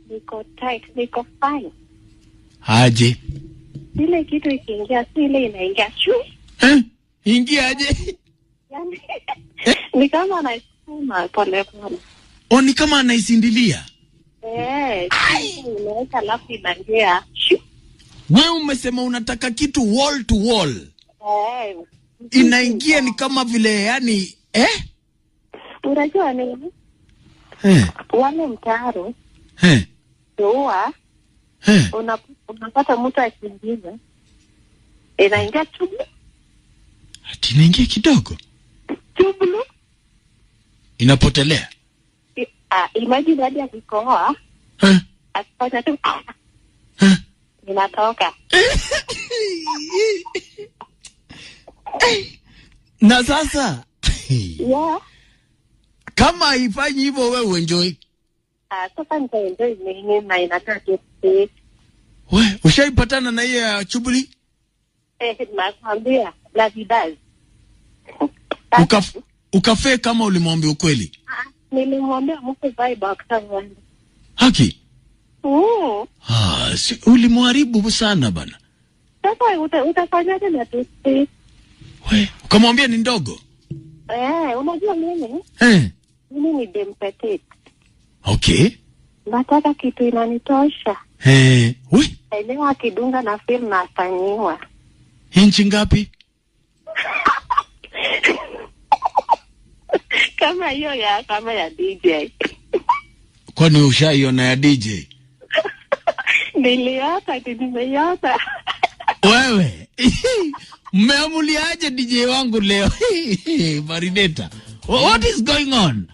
Niko tight, niko fine. Aje. Ile kitu ikiingia, si ile inaingia chui. Ingia aje? Yani, ni kama naisukuma pole pole. Ni kama anaisindilia? Unaweka alafu inaingia chui. Wewe umesema unataka kitu wall to wall. Inaingia ni kama vile yani, Unajua nini? Wale mtaro. Huwa unapata mtu akiingiza. Inaingia tubu. Ati inaingia kidogo. Tubu. Inapotelea. Imagine hadi akikohoa. Akifanya tu. Inatoka. Na sasa. Yeah. Kama haifanyi hivyo wewe enjoy. Sasa nitaenjoy nini na inataka kitu. Wewe ushaipatana na hiyo ya chubuli? Nakwambia la vidazi. Ukafe kama ulimwambia ukweli? Nilimwambia mke vibe akataka. Haki? Ulimharibu sana bana. Sasa utafanyaje na tusi? Wewe ukamwambia ni ndogo? Unajua mimi? Mimi ni dempete. Okay. Nataka kitu inanitosha. Wewe? Leo akidunga na film na afanyiwa. Inchi ngapi? Kama ya DJ. Kwani ushaiona ya DJ? Nimeyota. Wewe. Mmeamuliaje DJ wangu leo? Marineta. What is going on?